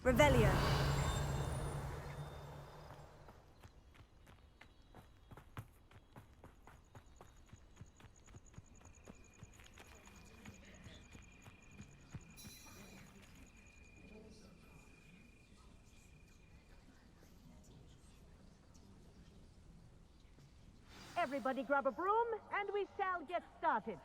Revelio. Everybody grab a broom, and we shall get started.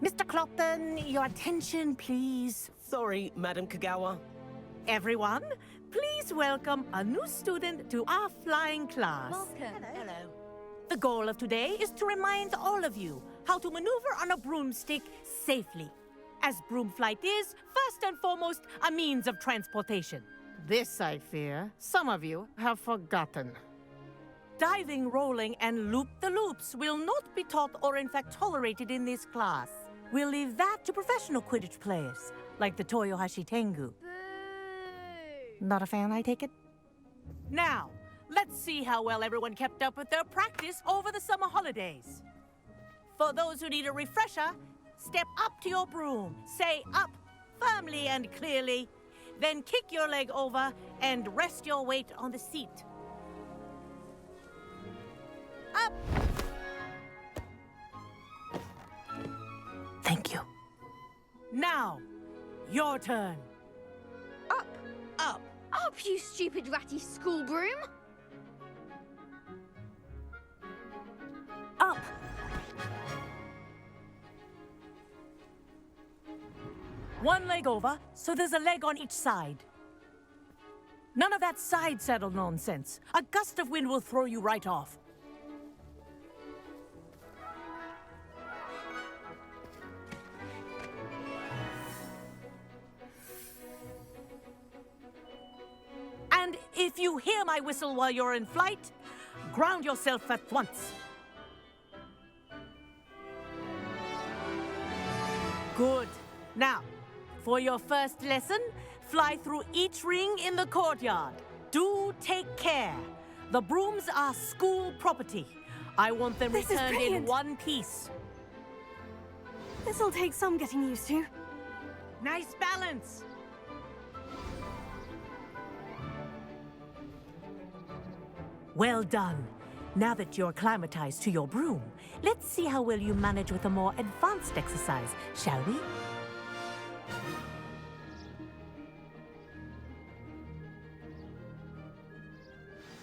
Mr. Clopton, your attention, please. Sorry, Madam Kagawa. Everyone, please welcome a new student to our flying class. Welcome. Hello. The goal of today is to remind all of you how to maneuver on a broomstick safely, as broom flight is, first and foremost, a means of transportation. This, I fear, some of you have forgotten. Diving, rolling, and loop-the-loops will not be taught or in fact tolerated in this class. We'll leave that to professional Quidditch players, like the Toyohashi Tengu. Boo! Not a fan, I take it? Now, let's see how well everyone kept up with their practice over the summer holidays. For those who need a refresher, step up to your broom, say up firmly and clearly, then kick your leg over and rest your weight on the seat. Up! Thank you. Now, your turn. Up! Up! Up, you stupid ratty school broom! Up! One leg over, so there's a leg on each side. None of that side saddle nonsense. A gust of wind will throw you right off. And if you hear my whistle while you're in flight, ground yourself at once. Good. Now, for your first lesson, fly through each ring in the courtyard. Do take care. The brooms are school property. I want them This is returned in brilliant. one piece. This'll take some getting used to. Nice balance. Well done. Now that you're acclimatized to your broom, let's see how well you manage with a more advanced exercise, shall we?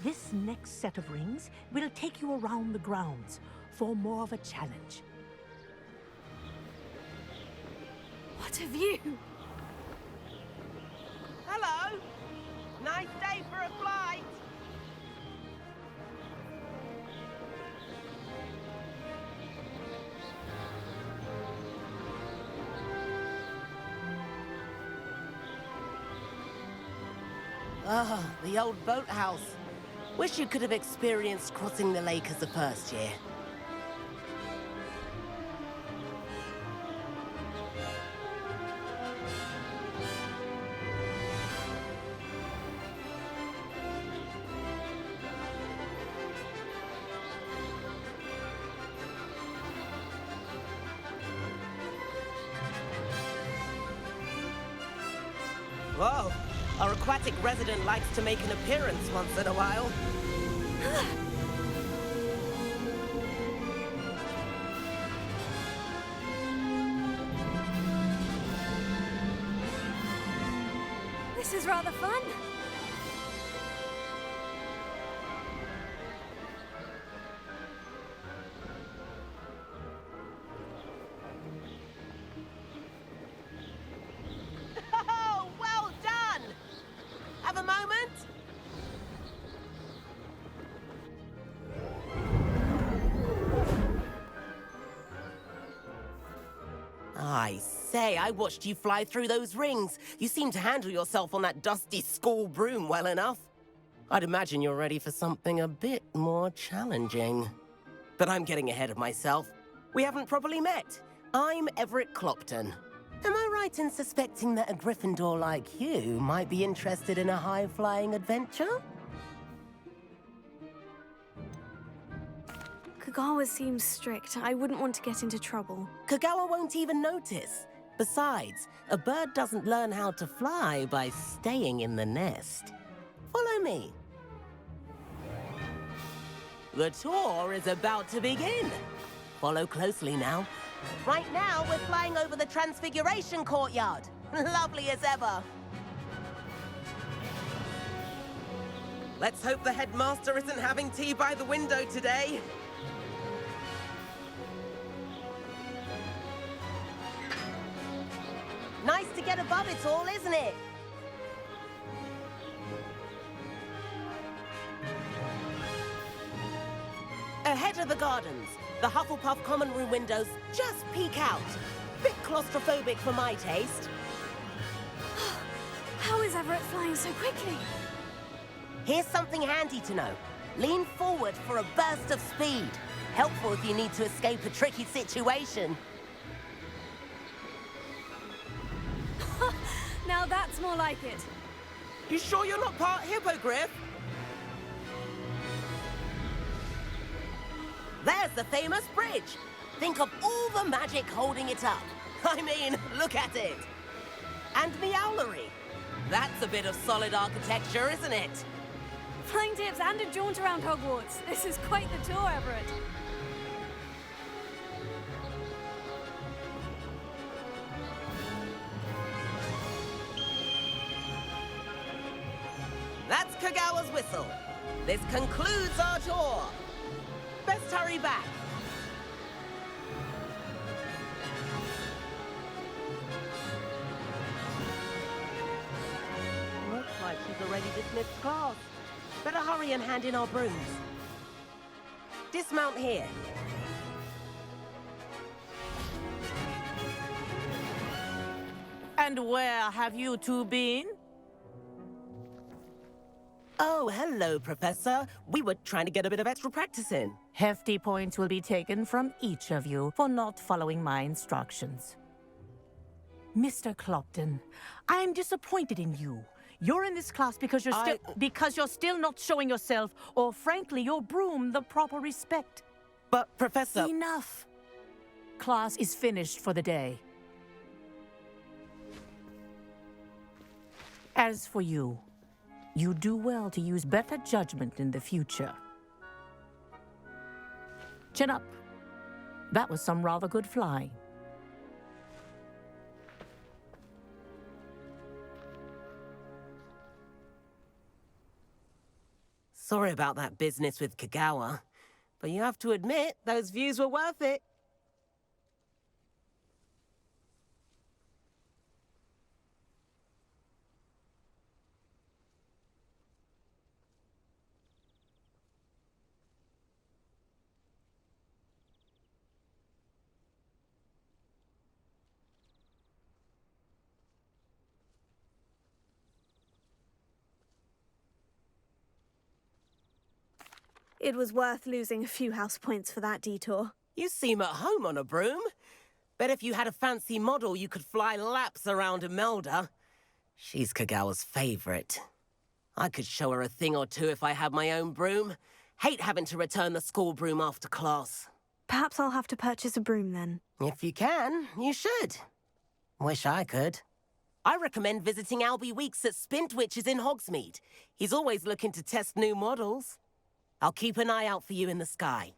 This next set of rings will take you around the grounds for more of a challenge. What a view! Hello! Nice day for a flight! Ah, the old boathouse. Wish you could have experienced crossing the lake as a first year. Whoa, our aquatic resident likes to make an appearance once in a while. This is rather fun. Oh, well done! Have a moment? I say, I watched you fly through those rings. You seem to handle yourself on that dusty school broom well enough. I'd imagine you're ready for something a bit more challenging. But I'm getting ahead of myself. We haven't properly met. I'm Everett Clopton. Am I right in suspecting that a Gryffindor like you might be interested in a high-flying adventure? Kagawa seems strict. I wouldn't want to get into trouble. Kagawa won't even notice. Besides, a bird doesn't learn how to fly by staying in the nest. Follow me. The tour is about to begin. Follow closely now. Right now, we're flying over the Transfiguration Courtyard. Lovely as ever. Let's hope the headmaster isn't having tea by the window today. Nice to get above it all, isn't it? Ahead of the gardens, the Hufflepuff common room windows just peek out. Bit claustrophobic for my taste. How is Everett flying so quickly? Here's something handy to know. Lean forward for a burst of speed. Helpful if you need to escape a tricky situation. Now that's more like it. You sure you're not part hippogriff? There's the famous bridge. Think of all the magic holding it up. I mean, look at it. And Meowlery. That's a bit of solid architecture, isn't it? Flying tips and a jaunt around Hogwarts. This is quite the tour, Everett. That's Kagawa's whistle. This concludes our tour. Best hurry back. Looks like she's already dismissed class. Better hurry and hand in our brooms. Dismount here. And where have you two been? Oh, hello, Professor. We were trying to get a bit of extra practice in. Hefty points will be taken from each of you for not following my instructions. Mr. Clopton, I am disappointed in you. You're in this class because you're still not showing yourself, or frankly, your broom the proper respect. But, Professor... Enough. Class is finished for the day. As for you, you do well to use better judgment in the future. Chin up. That was some rather good flying. Sorry about that business with Kagawa, but you have to admit, those views were worth it. It was worth losing a few house points for that detour. You seem at home on a broom. Bet if you had a fancy model, you could fly laps around Imelda. She's Kagawa's favorite. I could show her a thing or two if I had my own broom. Hate having to return the school broom after class. Perhaps I'll have to purchase a broom then. If you can, you should. Wish I could. I recommend visiting Albie Weeks at Spintwitches in Hogsmeade. He's always looking to test new models. I'll keep an eye out for you in the sky.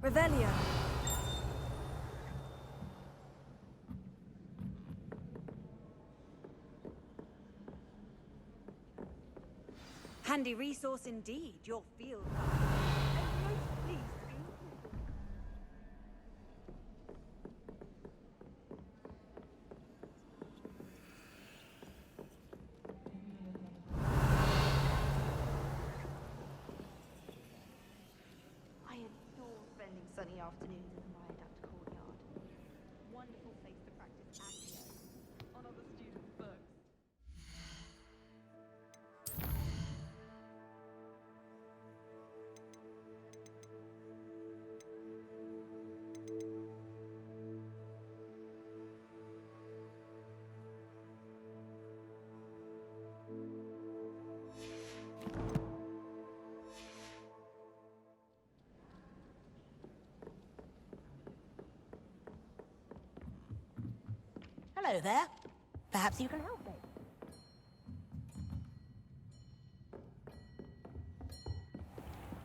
Revelio. Handy resource indeed, your field guide. I'm most pleased to be included. I adore spending sunny afternoons in the Viaduct courtyard. Wonderful place to practice accio on other students' books. Hello there. Perhaps you can help me.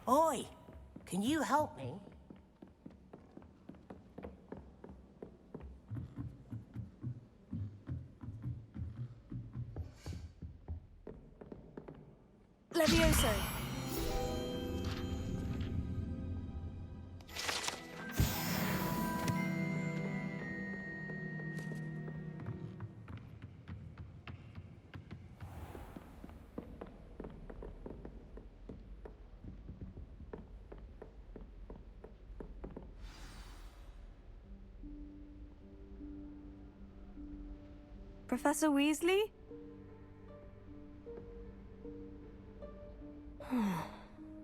Oi, can you help me? Levioso. Professor Weasley?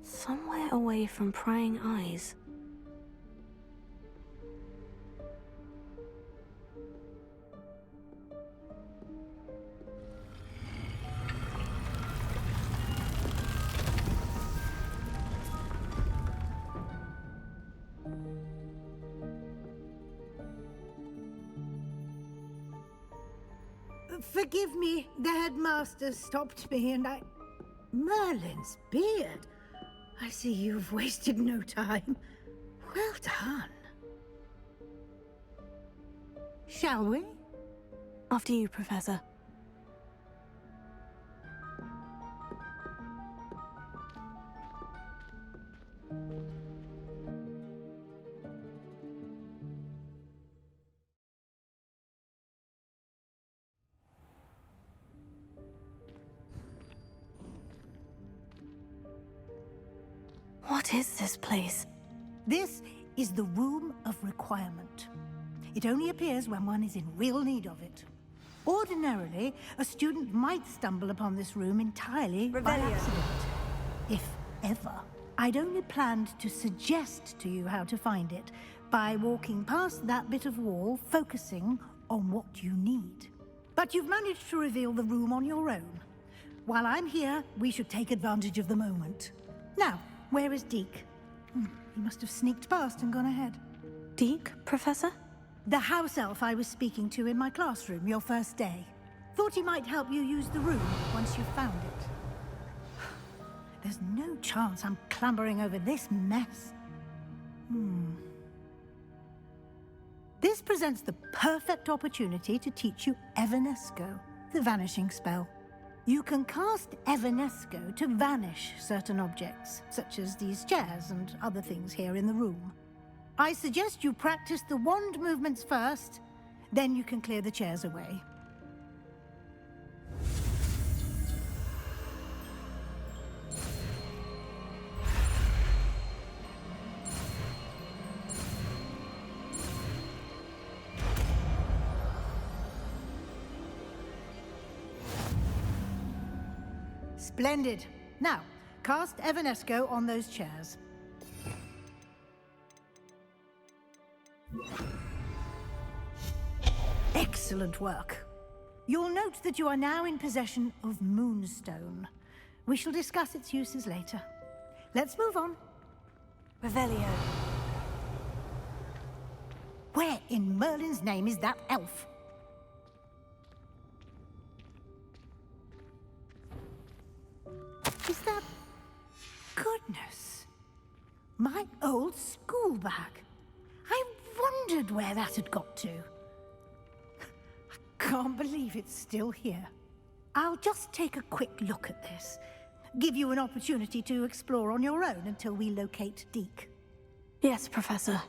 Somewhere away from prying eyes. Forgive me, the headmaster stopped me and I... Merlin's beard. I see you've wasted no time. Well done. Shall we? After you, Professor. What is this place? This is the Room of Requirement. It only appears when one is in real need of it. Ordinarily, a student might stumble upon this room entirely by Revelio. accident. If ever. I'd only planned to suggest to you how to find it by walking past that bit of wall, focusing on what you need. But you've managed to reveal the room on your own. While I'm here, we should take advantage of the moment. Now, where is Deke? He must have sneaked past and gone ahead. Deke, Professor? The house elf I was speaking to in my classroom your first day. Thought he might help you use the room once you found it. There's no chance I'm clambering over this mess. This presents the perfect opportunity to teach you Evanesco, the vanishing spell. You can cast Evanesco to vanish certain objects, such as these chairs and other things here in the room. I suggest you practice the wand movements first, then you can clear the chairs away. Splendid. Now, cast Evanesco on those chairs. Excellent work. You'll note that you are now in possession of Moonstone. We shall discuss its uses later. Let's move on. Revelio. Where in Merlin's name is that elf? Is that... Goodness. My old school scroll back. I wondered where that had got to. I can't believe it's still here. I'll just take a quick look at this. Give you an opportunity to explore on your own until we locate Deke. Yes, Professor.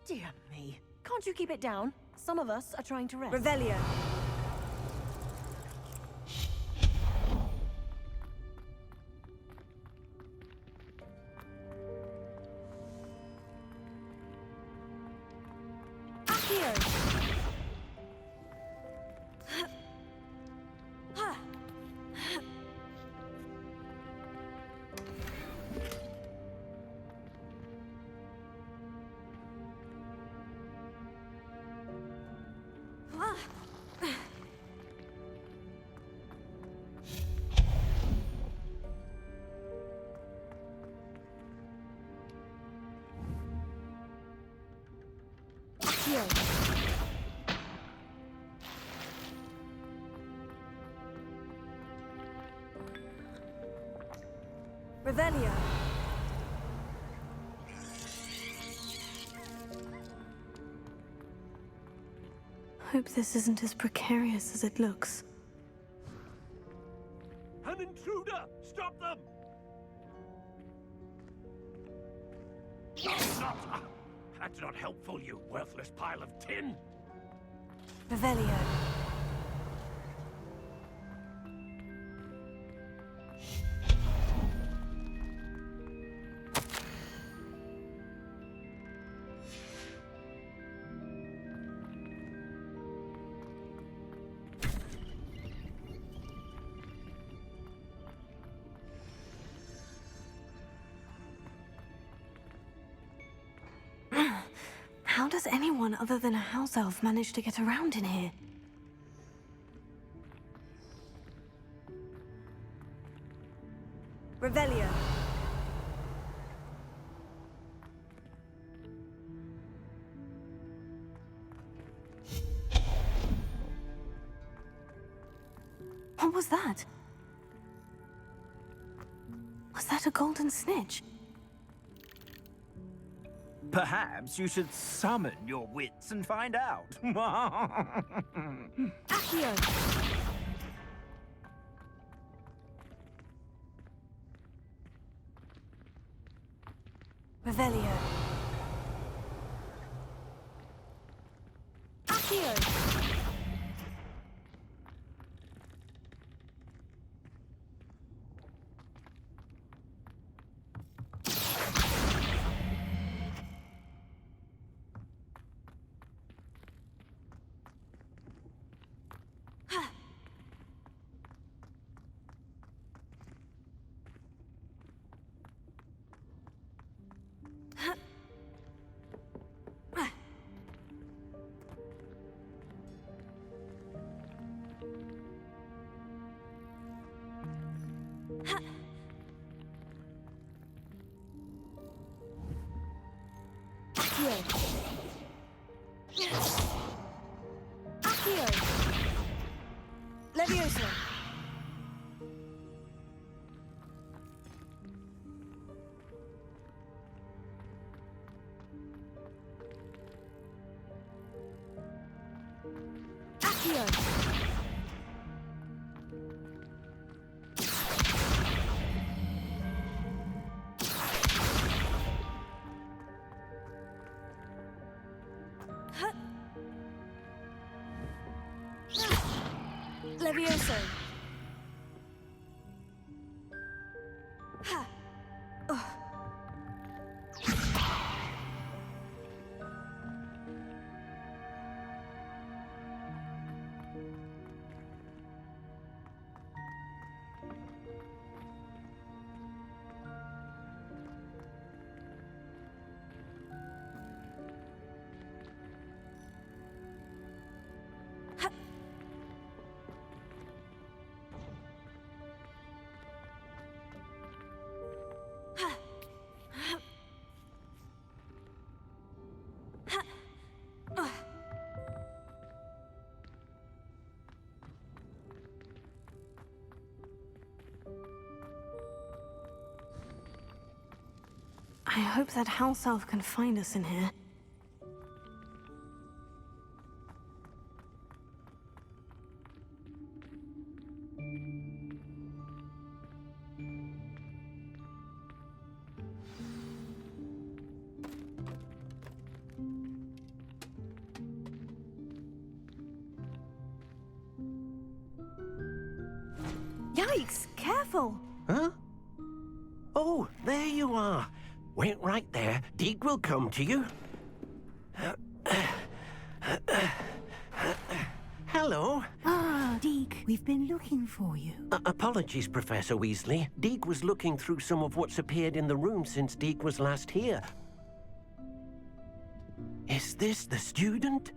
Dear me. Can't you keep it down? Some of us are trying to rest. Revelio. Revelio. Hope this isn't as precarious as it looks. An intruder! Stop them! Not! That's not helpful, you worthless pile of tin! Revelio. How does anyone other than a house elf manage to get around in here? Revelio. What was that? Was that a golden snitch? Perhaps you should summon your wits and find out. Accio. Revelio. Accio. Accio. Leviosa. Accio. Levioso. Ha. Oh. I hope that house elf can find us in here. Yikes! Careful! Huh? Oh, there you are. Wait right there. Deek will come to you. Hello. Ah, Deek, we've been looking for you. Apologies, Professor Weasley. Deek was looking through some of what's appeared in the room since Deek was last here. Is this the student?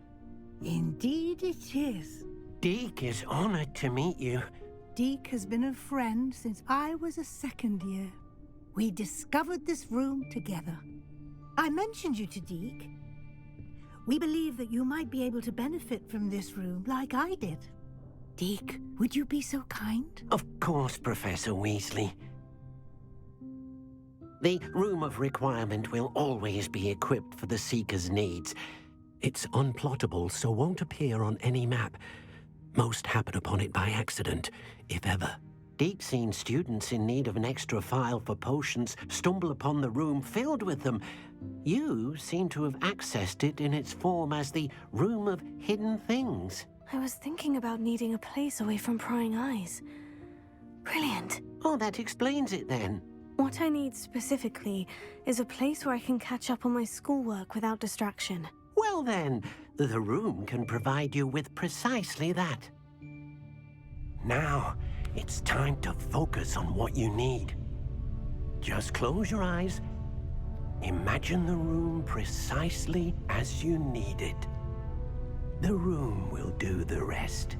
Indeed it is. Deek is honored to meet you. Deek has been a friend since I was a second year. We discovered this room together. I mentioned you to Deek. We believe that you might be able to benefit from this room like I did. Deek, would you be so kind? Of course, Professor Weasley. The Room of Requirement will always be equipped for the Seeker's needs. It's unplottable, so won't appear on any map. Most happen upon it by accident, if ever. Deek's seen students in need of an extra file for potions stumble upon the room filled with them. You seem to have accessed it in its form as the Room of Hidden Things. I was thinking about needing a place away from prying eyes. Brilliant. Oh, that explains it then. What I need specifically is a place where I can catch up on my schoolwork without distraction. Well then, the room can provide you with precisely that. Now, it's time to focus on what you need. Just close your eyes. Imagine the room precisely as you need it. The room will do the rest.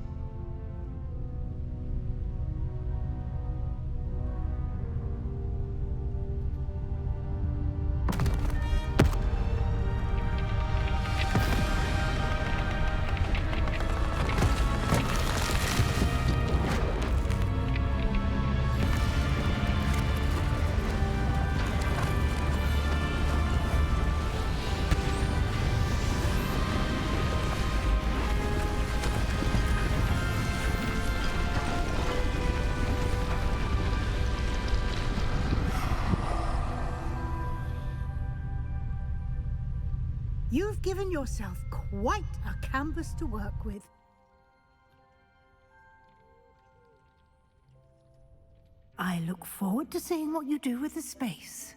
You've given yourself quite a canvas to work with. I look forward to seeing what you do with the space.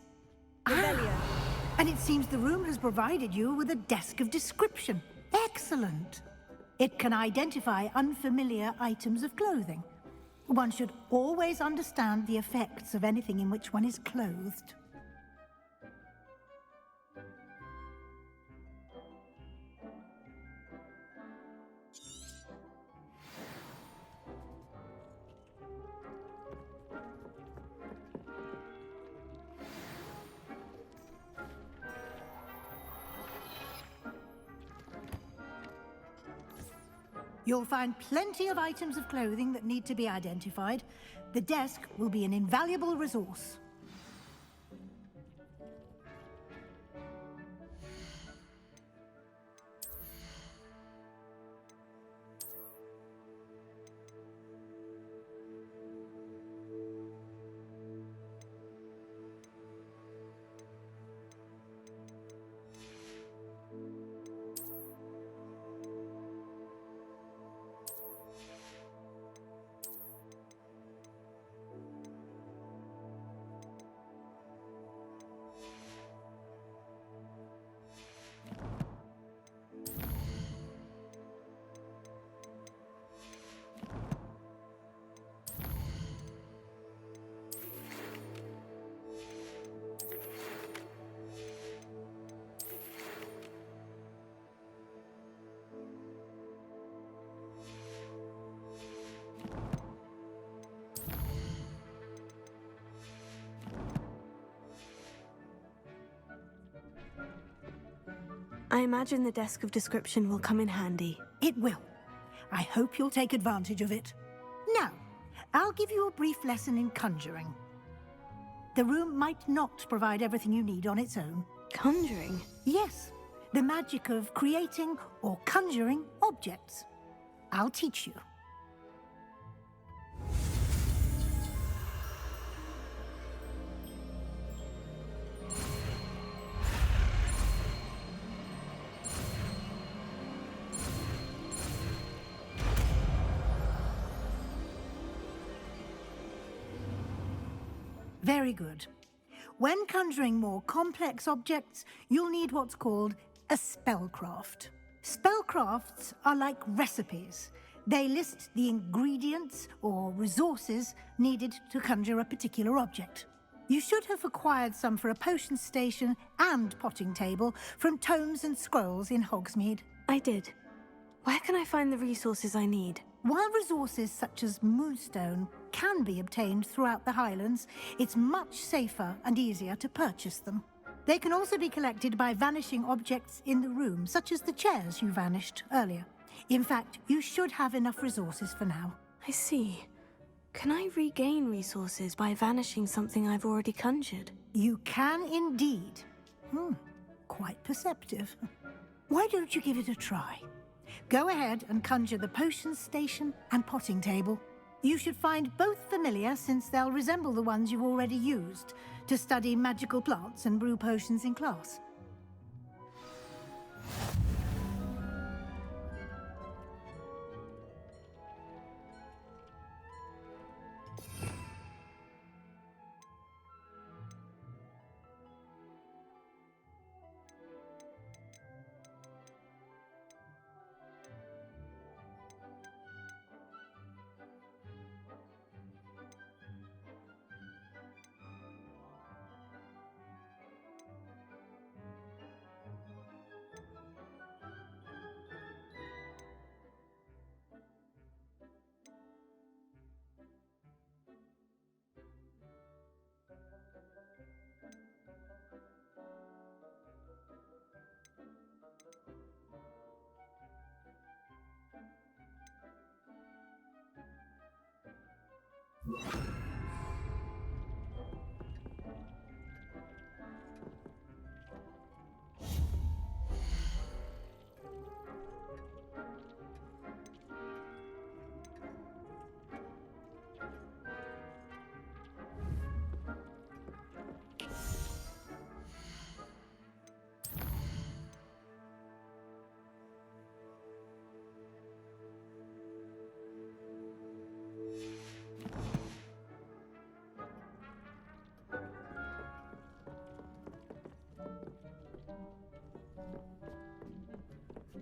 And it seems the room has provided you with a desk of description. Excellent. It can identify unfamiliar items of clothing. One should always understand the effects of anything in which one is clothed. You'll find plenty of items of clothing that need to be identified. The desk will be an invaluable resource. I imagine the desk of description will come in handy. It will. I hope you'll take advantage of it. Now, I'll give you a brief lesson in conjuring. The room might not provide everything you need on its own. Conjuring? Yes, the magic of creating or conjuring objects. I'll teach you. Very good. When conjuring more complex objects, you'll need what's called a spellcraft. Spellcrafts are like recipes. They list the ingredients or resources needed to conjure a particular object. You should have acquired some for a potion station and potting table from tomes and scrolls in Hogsmeade. I did. Where can I find the resources I need? While resources such as moonstone can be obtained throughout the Highlands, it's much safer and easier to purchase them. They can also be collected by vanishing objects in the room, such as the chairs you vanished earlier. In fact, you should have enough resources for now. I see. Can I regain resources by vanishing something I've already conjured? You can indeed. Quite perceptive. Why don't you give it a try? Go ahead and conjure the potion station and potting table. You should find both familiar, since they'll resemble the ones you've already used to study magical plants and brew potions in class.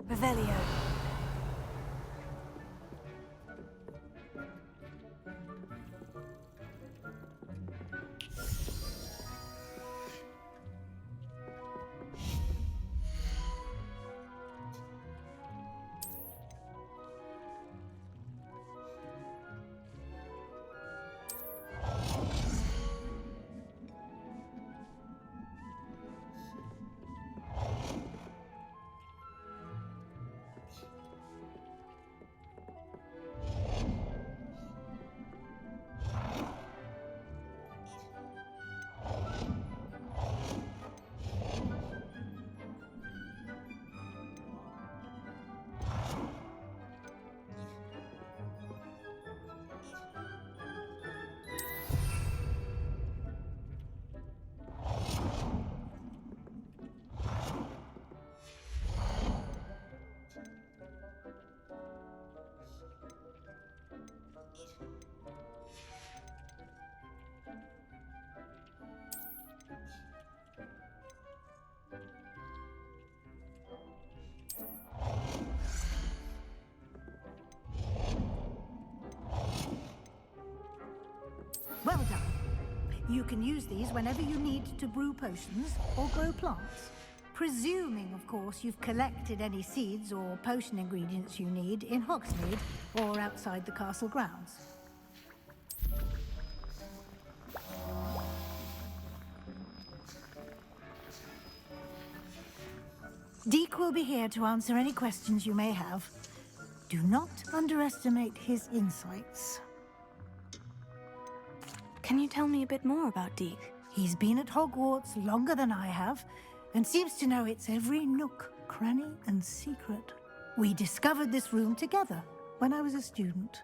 Revelio. Well done. You can use these whenever you need to brew potions or grow plants. Presuming, of course, you've collected any seeds or potion ingredients you need in Hogsmeade or outside the castle grounds. Deek will be here to answer any questions you may have. Do not underestimate his insights. Can you tell me a bit more about Deek? He's been at Hogwarts longer than I have, and seems to know its every nook, cranny, and secret. We discovered this room together when I was a student.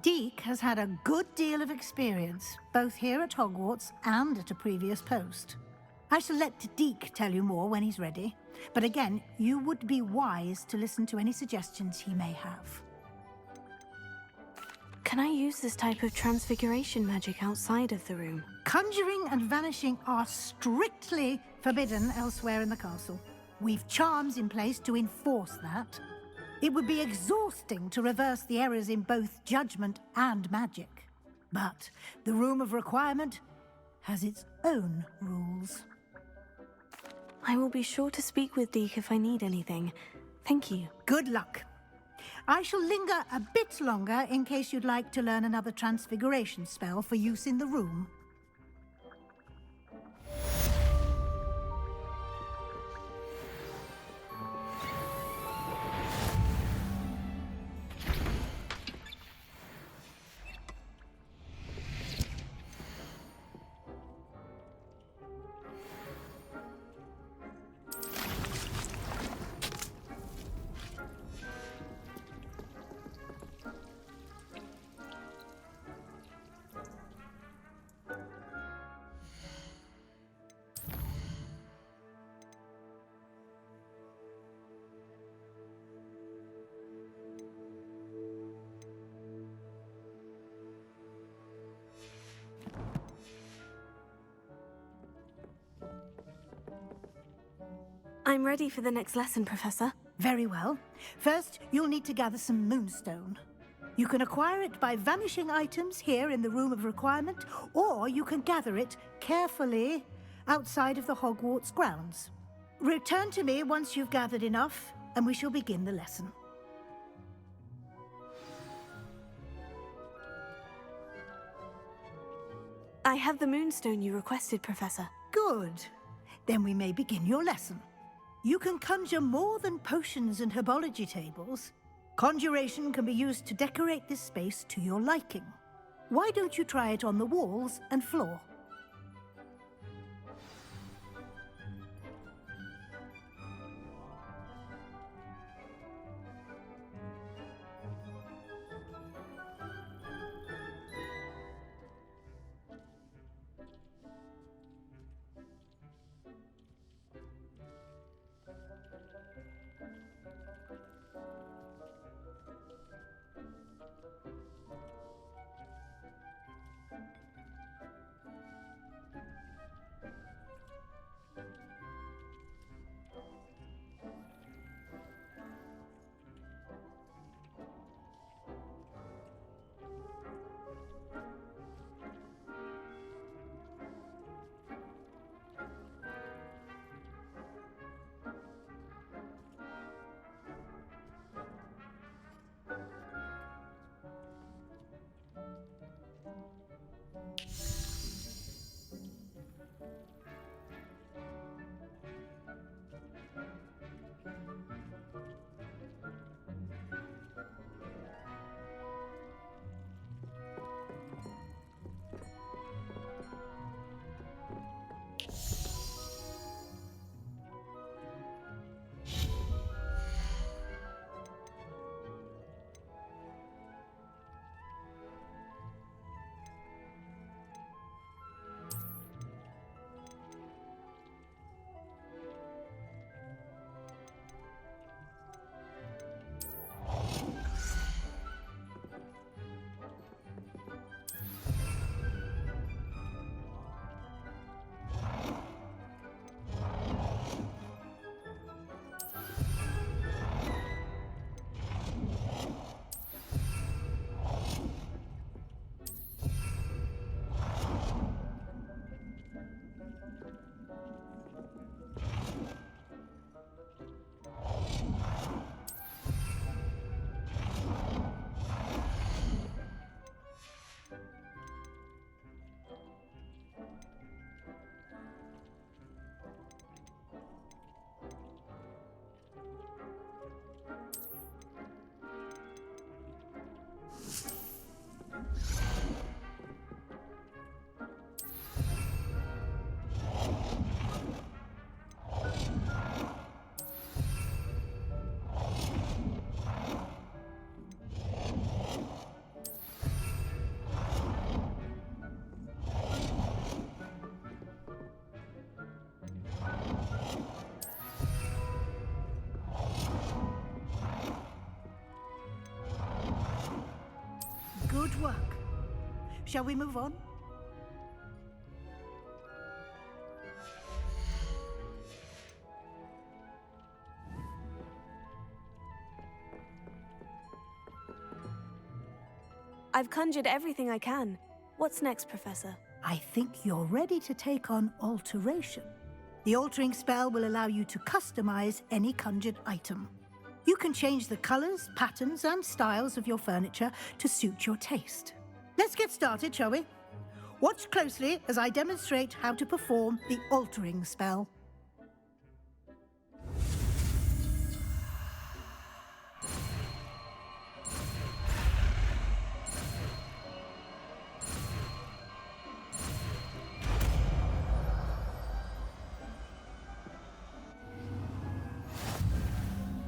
Deke has had a good deal of experience, both here at Hogwarts and at a previous post. I shall let Deke tell you more when he's ready, but again, you would be wise to listen to any suggestions he may have. Can I use this type of transfiguration magic outside of the room? Conjuring and vanishing are strictly forbidden elsewhere in the castle. We've charms in place to enforce that. It would be exhausting to reverse the errors in both judgment and magic. But the Room of Requirement has its own rules. I will be sure to speak with Deke if I need anything. Thank you. Good luck. I shall linger a bit longer in case you'd like to learn another transfiguration spell for use in the room. I'm ready for the next lesson, Professor. Very well. First, you'll need to gather some moonstone. You can acquire it by vanishing items here in the Room of Requirement, or you can gather it carefully outside of the Hogwarts grounds. Return to me once you've gathered enough, and we shall begin the lesson. I have the moonstone you requested, Professor. Good. Then we may begin your lesson. You can conjure more than potions and herbology tables. Conjuration can be used to decorate this space to your liking. Why don't you try it on the walls and floor? Shall we move on? I've conjured everything I can. What's next, Professor? I think you're ready to take on alteration. The altering spell will allow you to customize any conjured item. You can change the colors, patterns, and styles of your furniture to suit your taste. Let's get started, shall we? Watch closely as I demonstrate how to perform the altering spell.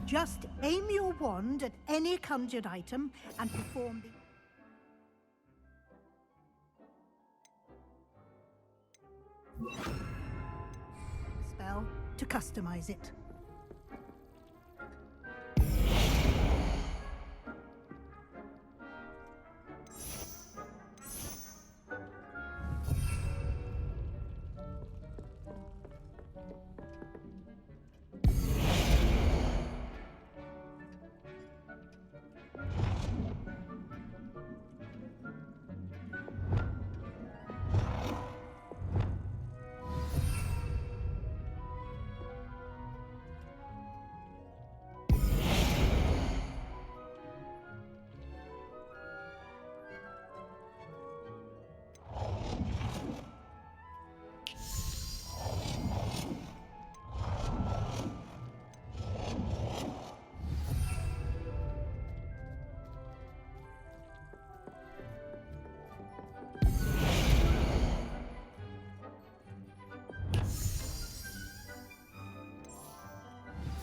Just aim your wand at any conjured item and perform the spell to customize it.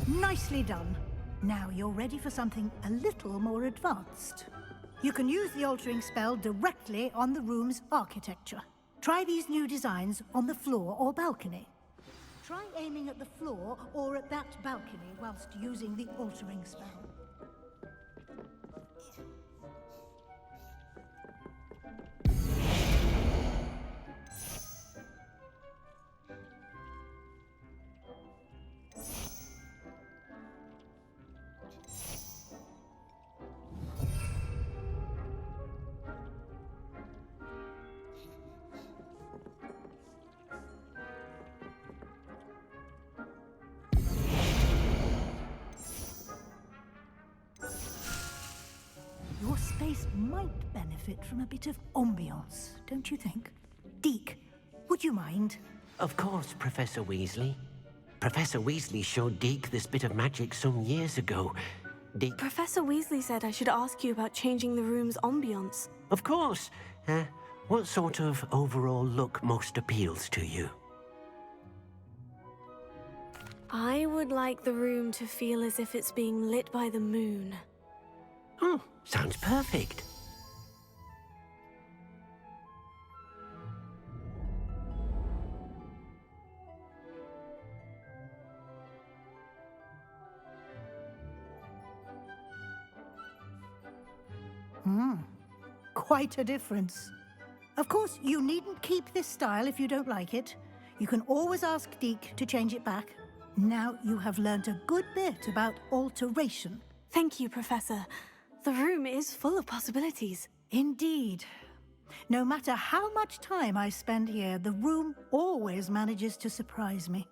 Nicely done. Now you're ready for something a little more advanced. You can use the altering spell directly on the room's architecture. Try these new designs on the floor or balcony. Try aiming at the floor or at that balcony whilst using the altering spell. Your space might benefit from a bit of ambiance, don't you think? Deke, would you mind? Of course, Professor Weasley. Professor Weasley showed Deke this bit of magic some years ago. Deke... Professor Weasley said I should ask you about changing the room's ambiance. Of course. What sort of overall look most appeals to you? I would like the room to feel as if it's being lit by the moon. Oh, sounds perfect. Quite a difference. Of course, you needn't keep this style if you don't like it. You can always ask Deke to change it back. Now you have learnt a good bit about alteration. Thank you, Professor. The room is full of possibilities. Indeed. No matter how much time I spend here, the room always manages to surprise me.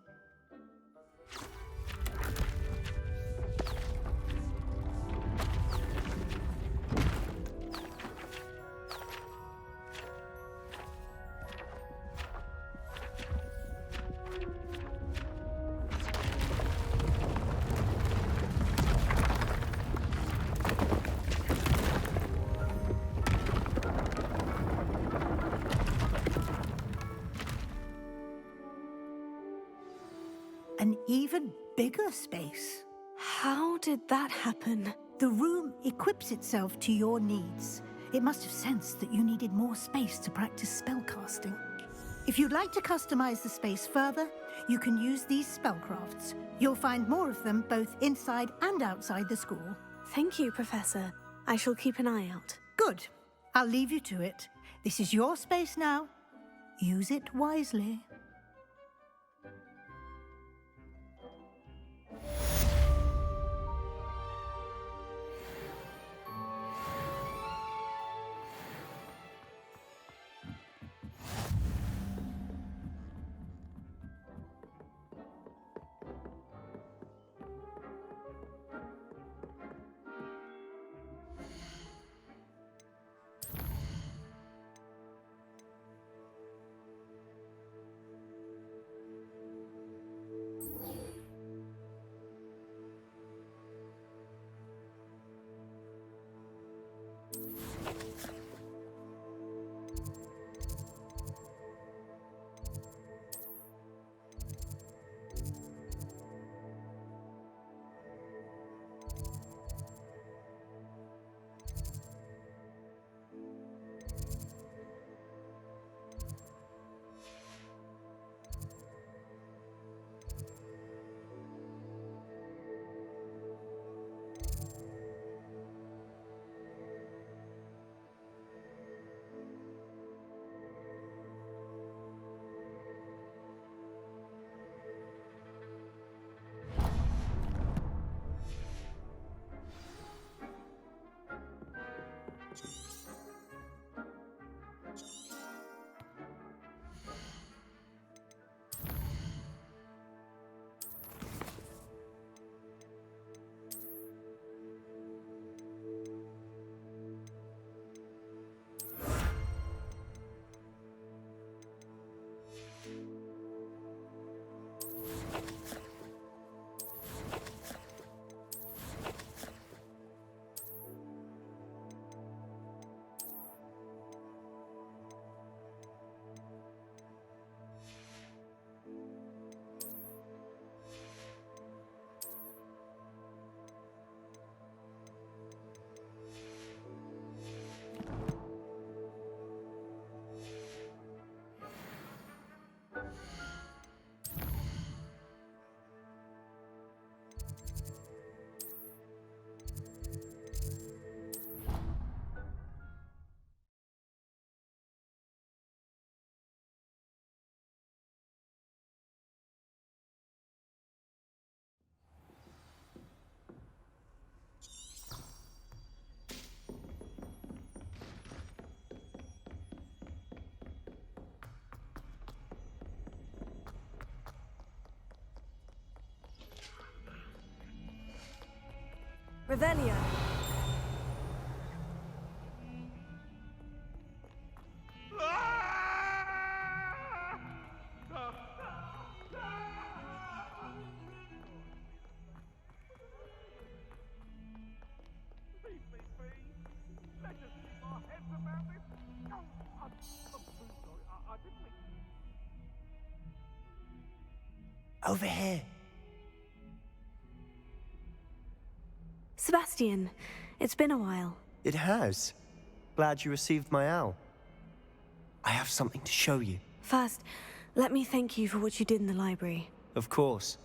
An even bigger space. How did that happen? The room equips itself to your needs. It must have sensed that you needed more space to practice spellcasting. If you'd like to customize the space further, you can use these spellcrafts. You'll find more of them both inside and outside the school. Thank you, Professor. I shall keep an eye out. Good. I'll leave you to it. This is your space now. Use it wisely. Revelio. Over here. Sebastian, it's been a while. It has. Glad you received my owl. I have something to show you. First, let me thank you for what you did in the library. Of course.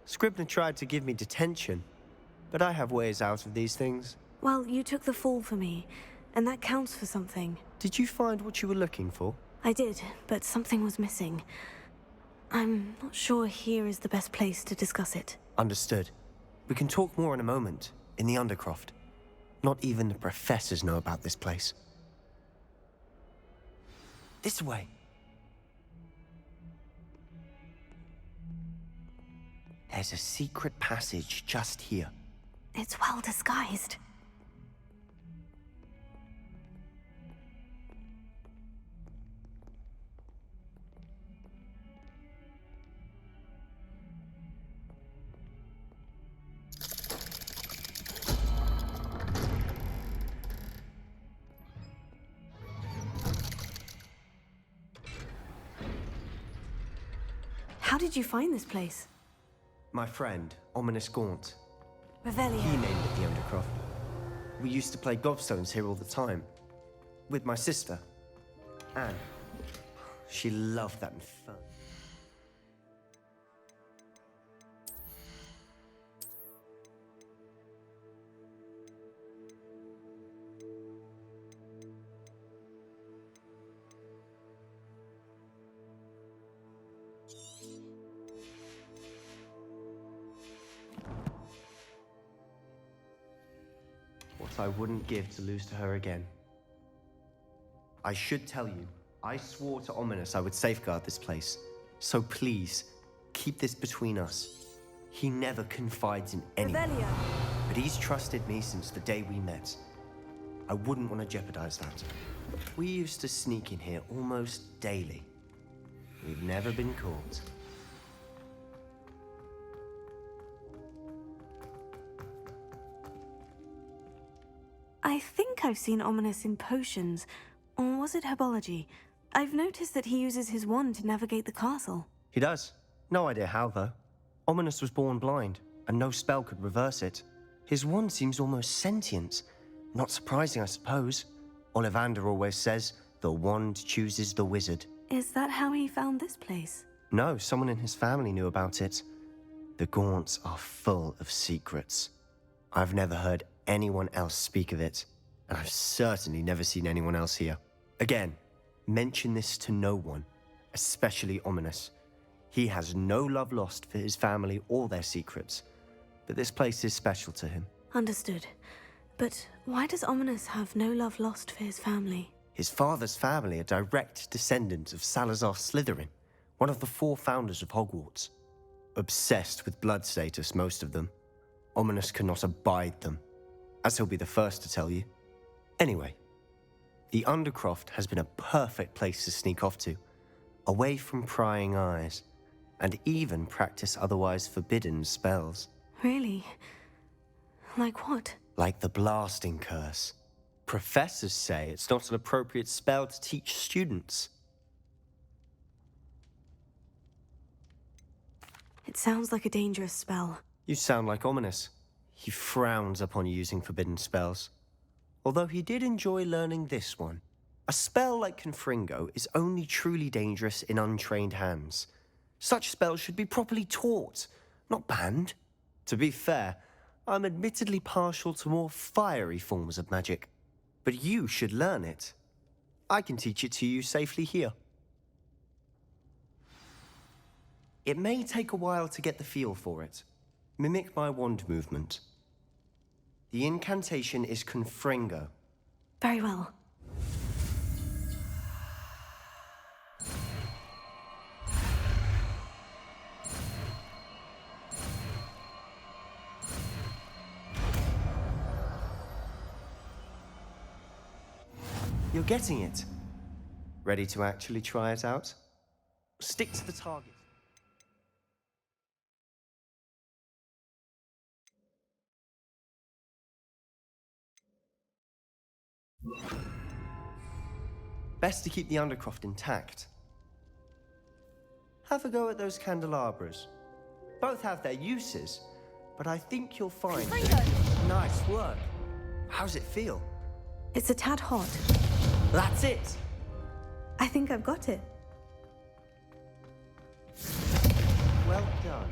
Scribner tried to give me detention, but I have ways out of these things. Well, you took the fall for me, and that counts for something. Did you find what you were looking for? I did, but something was missing. I'm not sure here is the best place to discuss it. Understood. We can talk more in a moment, in the Undercroft. Not even the professors know about this place. This way. There's a secret passage just here. It's well disguised. How did you find this place? My friend, Ominous Gaunt. Revelio. He named it the Undercroft. We used to play gobstones here all the time. With my sister, Anne. She loved that infernal. what I wouldn't give to lose to her again. I should tell you, I swore to Ominous I would safeguard this place. So please, keep this between us. He never confides in anyone. Revelio. But he's trusted me since the day we met. I wouldn't want to jeopardize that. We used to sneak in here almost daily. We've never been caught. I think I've seen Ominous in potions. Or was it herbology? I've noticed that he uses his wand to navigate the castle. He does. No idea how, though. Ominous was born blind, and no spell could reverse it. His wand seems almost sentient. Not surprising, I suppose. Ollivander always says, the wand chooses the wizard. Is that how he found this place? No, someone in his family knew about it. The Gaunts are full of secrets. I've never heard anyone else speak of it, and I've certainly never seen anyone else here. Again, mention this to no one, especially Ominous. He has no love lost for his family or their secrets, but this place is special to him. Understood. But why does Ominous have no love lost for his family? His father's family are direct descendants of Salazar Slytherin, one of the 4 founders of Hogwarts. Obsessed with blood status, most of them. Ominous cannot abide them, as he'll be the first to tell you. Anyway, the Undercroft has been a perfect place to sneak off to, away from prying eyes, and even practice otherwise forbidden spells. Really? Like what? Like the blasting curse. Professors say it's not an appropriate spell to teach students. It sounds like a dangerous spell. You sound like Ominous. He frowns upon using forbidden spells. Although he did enjoy learning this one. A spell like Confringo is only truly dangerous in untrained hands. Such spells should be properly taught, not banned. To be fair, I'm admittedly partial to more fiery forms of magic. But you should learn it. I can teach it to you safely here. It may take a while to get the feel for it. Mimic my wand movement. The incantation is Confringo. Very well. You're getting it. Ready to actually try it out? Stick to the target. Best to keep the Undercroft intact. Have a go at those candelabras. Both have their uses, but I think you'll find... Nice work. How's it feel? It's a tad hot. That's it! I think I've got it. Well done.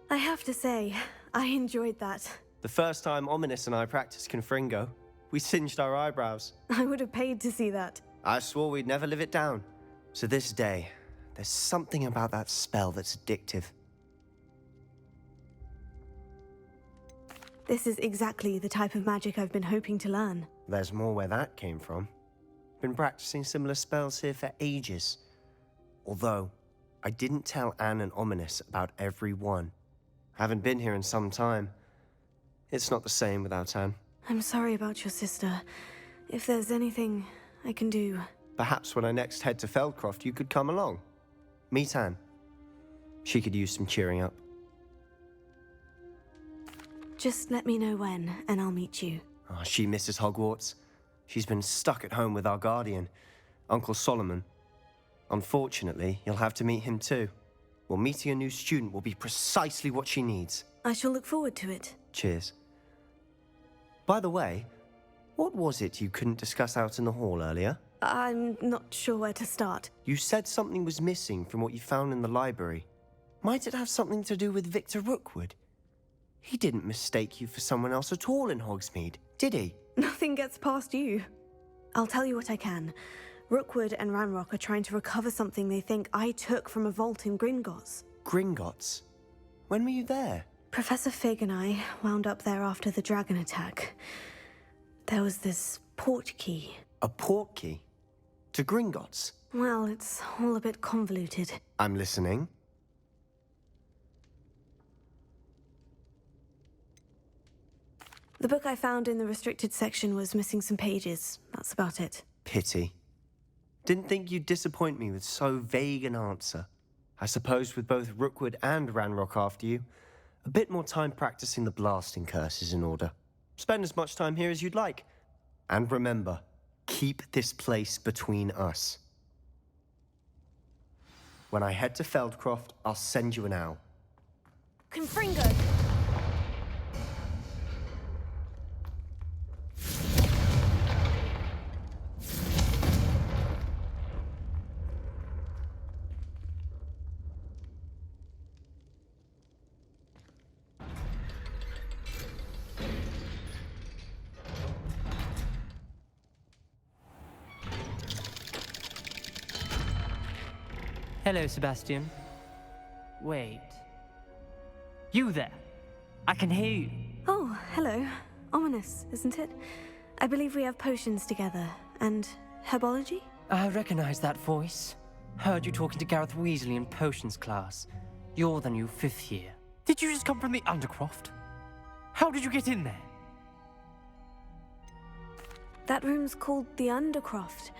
I have to say, I enjoyed that. The first time Ominous and I practiced Confringo, we singed our eyebrows. I would have paid to see that. I swore we'd never live it down. So this day, there's something about that spell that's addictive. This is exactly the type of magic I've been hoping to learn. There's more where that came from. Been practicing similar spells here for ages. Although, I didn't tell Anne and Ominous about every one. Haven't been here in some time. It's not the same without Anne. I'm sorry about your sister. If there's anything I can do... Perhaps when I next head to Feldcroft, you could come along. Meet Anne. She could use some cheering up. Just let me know when, and I'll meet you. Oh, she misses Hogwarts. She's been stuck at home with our guardian, Uncle Solomon. Unfortunately, you'll have to meet him too. Well, meeting a new student will be precisely what she needs. I shall look forward to it. Cheers. By the way, what was it you couldn't discuss out in the hall earlier? I'm not sure where to start. You said something was missing from what you found in the library. Might it have something to do with Victor Rookwood? He didn't mistake you for someone else at all in Hogsmeade, did he? Nothing gets past you. I'll tell you what I can. Rookwood and Ranrock are trying to recover something they think I took from a vault in Gringotts. Gringotts? When were you there? Professor Fig and I wound up there after the dragon attack. There was this port key. A port key? To Gringotts? Well, it's all a bit convoluted. I'm listening. The book I found in the restricted section was missing some pages. That's about it. Pity. Didn't think you'd disappoint me with so vague an answer. I suppose with both Rookwood and Ranrock after you, a bit more time practicing the blasting curse is in order. Spend as much time here as you'd like. And remember, keep this place between us. When I head to Feldcroft, I'll send you an owl. Confringo! Hello, Sebastian. Wait. You there? I can hear you. Oh, hello. Ominous, isn't it? I believe we have potions together. And herbology? I recognize that voice. Heard you talking to Gareth Weasley in potions class. You're the new 5th year. Did you just come from the Undercroft? How did you get in there? That room's called the Undercroft.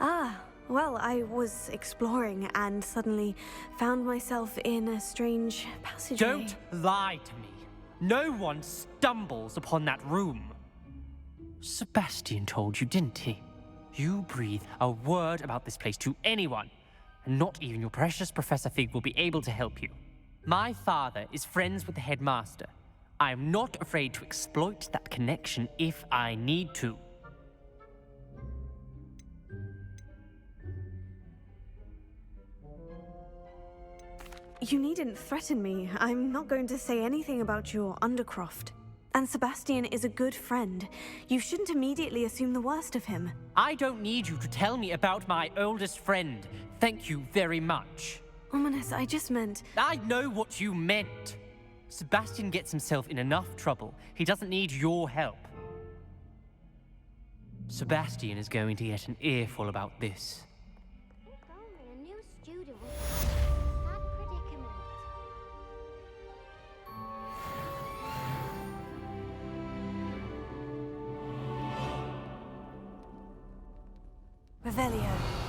Ah, well, I was exploring and suddenly found myself in a strange passageway. Don't lie to me. No one stumbles upon that room. Sebastian told you, didn't he? You breathe a word about this place to anyone, and not even your precious Professor Fig will be able to help you. My father is friends with the headmaster. I am not afraid to exploit that connection if I need to. You needn't threaten me. I'm not going to say anything about your Undercroft. And Sebastian is a good friend. You shouldn't immediately assume the worst of him. I don't need you to tell me about my oldest friend. Thank you very much. Ominous, I just meant... I know what you meant. Sebastian gets himself in enough trouble. He doesn't need your help. Sebastian is going to get an earful about this. If only a new student would that predicament. Revelio.